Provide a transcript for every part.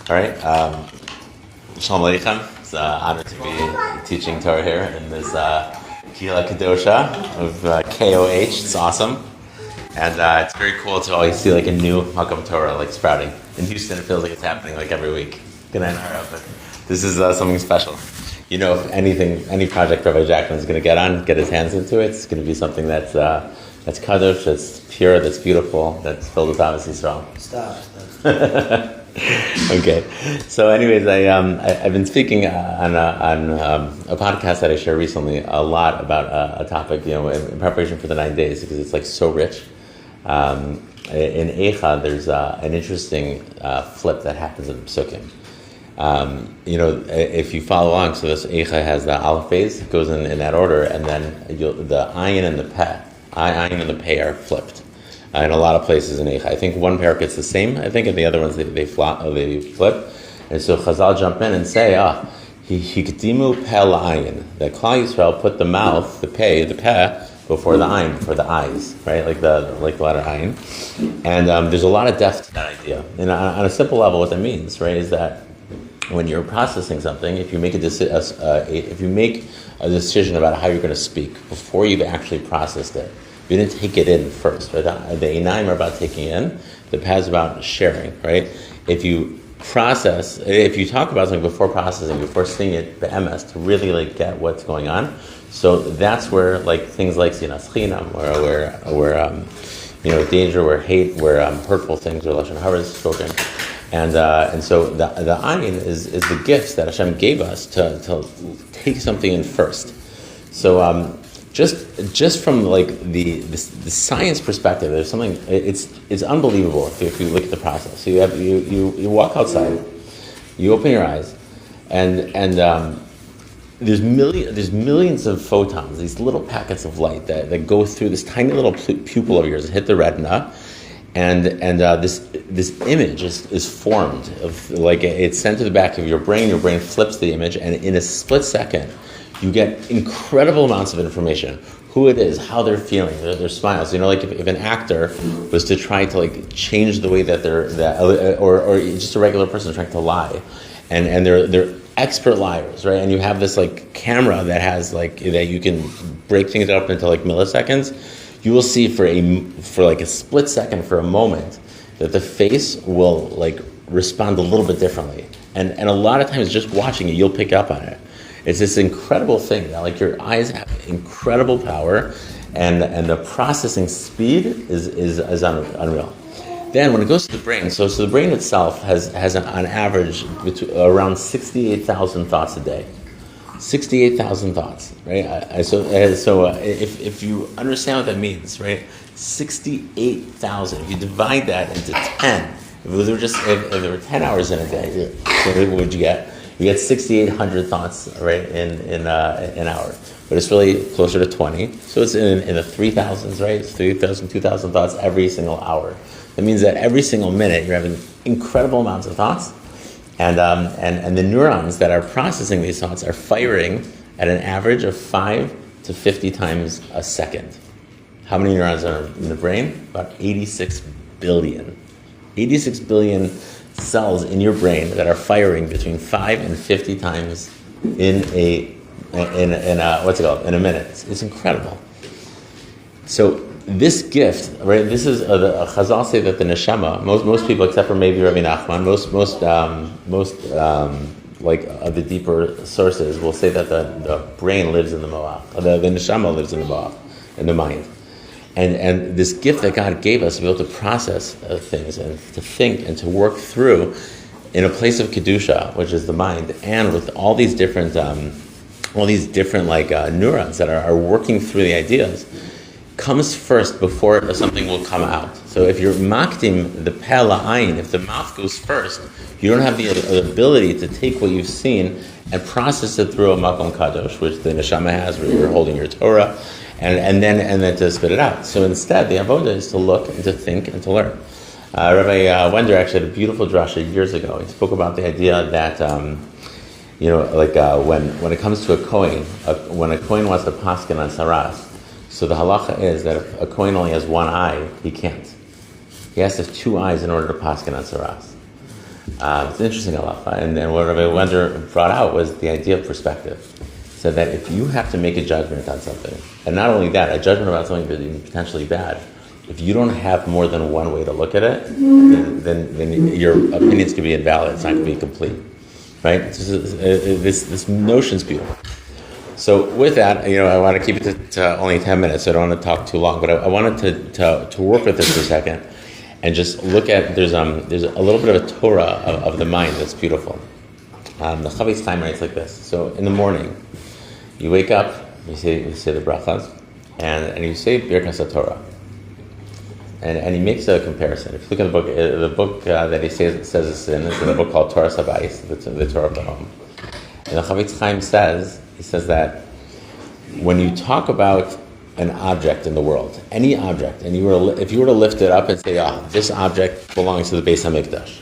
All right. Shalom Aleichem. It's an honor to be teaching Torah here in this Kehila Kadosha of KOH. It's awesome. And it's very cool to always see like a new Makam Torah like sprouting. In Houston, it feels like it's happening like every week. Good night, but this is something special. You know, if any project Rabbi Jackman's going to get his hands into it, it's going to be something that's kadosh, that's pure, that's beautiful, that's filled with Ahavas Yisrael. Stop. Okay. So, anyways, I've been speaking on a podcast that I shared recently a lot about a topic, in preparation for the 9 days because it's like so rich. In Eicha, there's an interesting flip that happens in the Psukim. If you follow along, so this Eicha has the Aleph phase, it goes in that order, and then the Ayin and the Peh, Ayin and the Peh are flipped. In a lot of places in Eicha. I think one parak it's the same, I think, and the other ones they flip. And so Chazal jump in and say, Hikdimu Peh la'ayin, that Klal Yisrael put the mouth, the Peh, before the Ayin, before the eyes, right? Like the letter Ayin. And there's a lot of depth to that idea. And on a simple level, what that means, right, is that when you're processing something, if you make a decision about how you're going to speak before you've actually processed it, you didn't take it in first, right? The Einaim are about taking in, the Peh is about sharing, right? If you talk about something before processing, before seeing it, the MS, to really like get what's going on. So that's where like things like sinas chinam, where danger, where hate, where hurtful things, where lashon hara is spoken. And so the ayin is the gifts that Hashem gave us to take something in first. So just from like the science perspective, there's something it's unbelievable if you look at the process. So you walk outside, you open your eyes, and there's millions of photons, these little packets of light that go through this tiny little pupil of yours and hit the retina. And this image is formed of like it's sent to the back of your brain. Your brain flips the image, and in a split second, you get incredible amounts of information: who it is, how they're feeling, their smiles. Like if an actor was to try to like change the way that or just a regular person trying to lie, and they're expert liars, right? And you have this like camera that has like that you can break things up into like milliseconds. You will see for like a split second, for a moment, that the face will like respond a little bit differently. And a lot of times just watching it, you'll pick up on it. It's this incredible thing that like your eyes have incredible power and the processing speed is unreal. Then when it goes to the brain, so the brain itself has on average around 68,000 thoughts a day. 68,000 thoughts, right? So if you understand what that means, right? 68,000. If you divide that into 10, if there were 10 hours in a day, what would you get? You get 6,800 thoughts, right, in an hour. But it's really closer to 20. So it's in the 3,000s, right? It's 3,000, 2,000 thoughts every single hour. That means that every single minute you're having incredible amounts of thoughts. And the neurons that are processing these thoughts are firing at an average of 5 to 50 times a second. How many neurons are in the brain? About 86 billion. 86 billion cells in your brain that are firing between 5 and 50 times in a minute. It's incredible. So this gift, right? This is the Chazal say that the neshama. Most people, except for maybe Rabbi Nachman, most like of the deeper sources will say that the brain lives in the moach. The neshama lives in the moach, in the mind. And this gift that God gave us to be able to process things and to think and to work through in a place of kedusha, which is the mind, and with all these different neurons that are working through the ideas, comes first before something will come out. So if you're makdim the Peh la'ayin, if the mouth goes first, you don't have the ability to take what you've seen and process it through a makom kadosh, which the neshama has, where you're holding your Torah, and then to spit it out. So instead, the avodah is to look and to think and to learn. Rabbi Wender actually had a beautiful drasha years ago. He spoke about the idea that when it comes to a kohen, when a kohen wants to paskin on saras. So the halacha is that if a kohen only has one eye, he can't. He has to have two eyes in order to paskin on saras. It's an interesting halacha, and what Rabbi Wender brought out was the idea of perspective. He said that if you have to make a judgment on something, and not only that, a judgment about something that's potentially bad, if you don't have more than one way to look at it, then your opinions can be invalid. It's not going to be complete, right? This notion's beautiful. So with that, I want to keep it to only 10 minutes, so I don't want to talk too long, but I wanted to work with this for a second and just look at, there's a little bit of a Torah of the mind that's beautiful. The Chavetz Chaim writes like this. So in the morning, you wake up, you say the brachas, and you say Birkas HaTorah. And he makes a comparison. If you look at the book that he says this in, it's in a book called Torah Sabayis, the Torah of the home. And the Chavetz Chaim says that when you talk about an object in the world, any object, and if you were to lift it up and say, this object belongs to the Beis HaMikdash,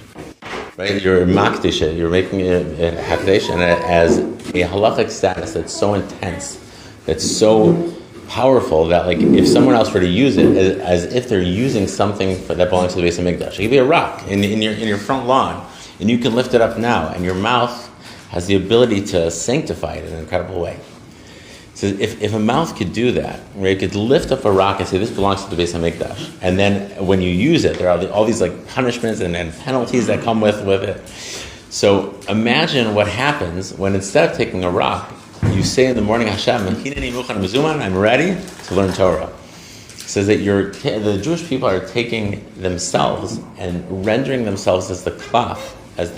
right? You're makdish, you're making it a hakdesh, and as a halachic status that's so intense, that's so powerful that, like, if someone else were to use it as if they're using something that belongs to the Beis HaMikdash, it could be a rock in your front lawn, and you can lift it up now, and your mouth has the ability to sanctify it in an incredible way. So if a mouth could do that, right, it could lift up a rock and say, this belongs to the Beis HaMikdash. And then when you use it, there are all these like punishments and penalties that come with it. So imagine what happens when instead of taking a rock, you say in the morning, Hashem, I'm ready to learn Torah. It says that the Jewish people are taking themselves and rendering themselves as the cloth, as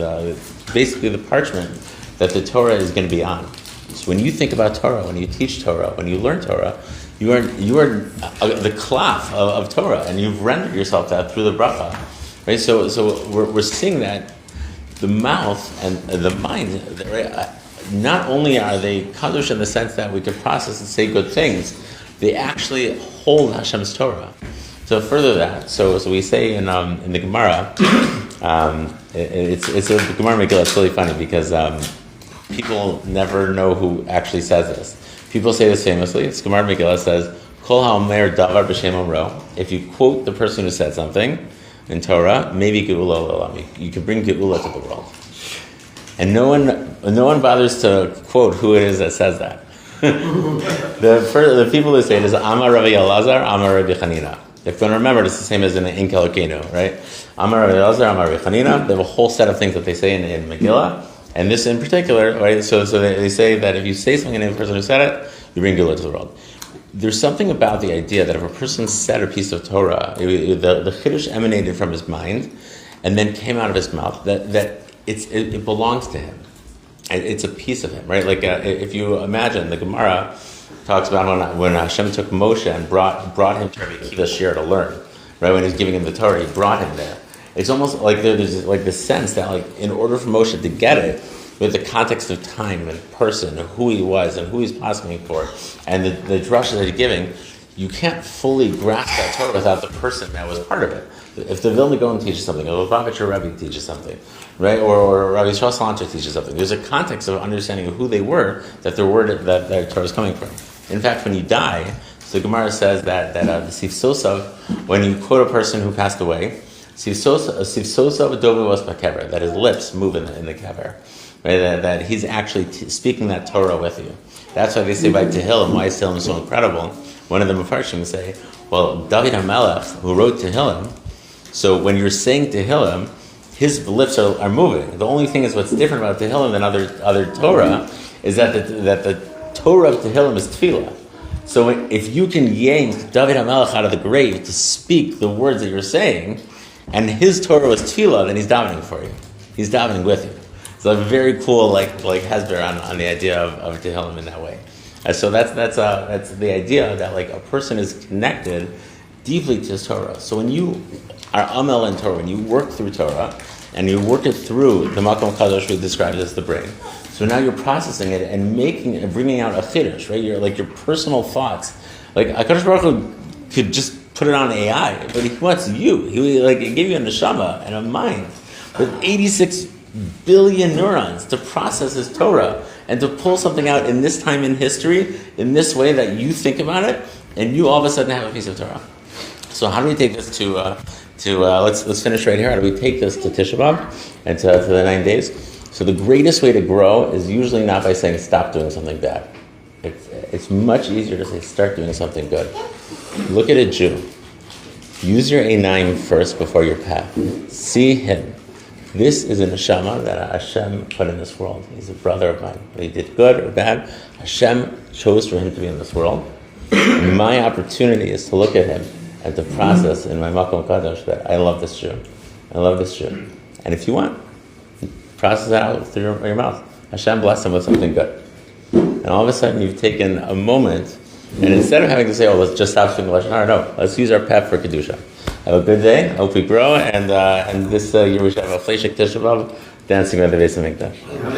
basically the parchment that the Torah is going to be on. So when you think about Torah, when you teach Torah, when you learn Torah, you are the cloth of Torah, and you've rendered yourself that through the bracha, right? So we're seeing that the mouth and the mind, right, not only are they kadosh in the sense that we can process and say good things, they actually hold Hashem's Torah. So further that, so we say in the Gemara, it's a Gemara Megillah. It's really funny because people never know who actually says this. People say this famously. It's Gemara Megillah says, Kol ha'omer davar b'shem omro. If you quote the person who said something in Torah, maybe geula l'olami. You can bring geula to the world. And no one bothers to quote who it is that says that. The people who say it is Amar Rabbi Elazar, Amar Rabbi Chanina. If you want to remember, it's the same as in the Inkel Akenu, right? Amar Rabbi Elazar, Amar Rabbi Chanina. They have a whole set of things that they say in Megillah. And this in particular, right? So they say that if you say something in the person who said it, you bring geula to the world. There's something about the idea that if a person said a piece of Torah, the chiddush emanated from his mind, and then came out of his mouth. That it belongs to him. It's a piece of him, right? Like if you imagine, the Gemara talks about when Hashem took Moshe and brought him to Rabbi Akiva's shir to learn, right? When he was giving him the Torah, he brought him there. It's almost like there's like this sense that, like, in order for Moshe to get it, with the context of time and person and who he was and who he's asking for and the drush that he's giving, you can't fully grasp that Torah without the person that was part of it. If the Vilna Gaon teaches something, or the Lubavitcher Rebbe teaches something, right, or Rabbi Yisrael Salanter teaches something, there's a context of understanding of who they were that their word that their Torah is coming from. In fact, when you die, so the Gemara says that the Sifsosav, when you quote a person who passed away, Sifsosav Dovi was Bakever, that his lips move in the kever, right? That he's actually speaking that Torah with you. That's why they say by Tehillim, why is Tehillim so incredible? One of the Mefarshim say, well, David HaMelech, who wrote Tehillim, so when you're saying Tehillim, his lips are moving. The only thing is what's different about Tehillim than other Torah is that the Torah of Tehillim is Tefillah. So if you can yank David HaMelech out of the grave to speak the words that you're saying, and his Torah was Tefillah, then he's davening for you. He's davening with you. So a very cool like hesber on the idea of Tehillim in that way. So that's the idea that, like, a person is connected deeply to his Torah. So when you are amel in Torah, when you work through Torah and you work it through the Makom Kadosh we described as the brain, so now you're processing it and bringing out a chiddush, right? Your personal thoughts. Like HaKadosh Baruch Hu could just put it on AI, but he wants you. He gave you a neshama and a mind with 86 billion neurons to process his Torah and to pull something out in this time in history, in this way that you think about it, and you all of a sudden have a piece of Torah. So how do we take this to let's finish right here. How do we take this to Tisha B'Av and to the 9 days? So the greatest way to grow is usually not by saying stop doing something bad. It's much easier to say start doing something good. Look at a Jew. Use your Einaim first before your path. See him. This is a neshama that Hashem put in this world. He's a brother of mine. Whether he did good or bad, Hashem chose for him to be in this world. And my opportunity is to look at him and to process in my Makom Kadosh that I love this Jew. I love this Jew. And if you want, process it out through your mouth. Hashem bless him with something good. And all of a sudden you've taken a moment, and instead of having to say, oh, let's just stop speaking Lashon Hara, no, let's use our pep for Kedusha. Have a good day. I hope we grow, and this year we should have a Fleshik Tisha B'Av dancing by the Beis HaMikdash.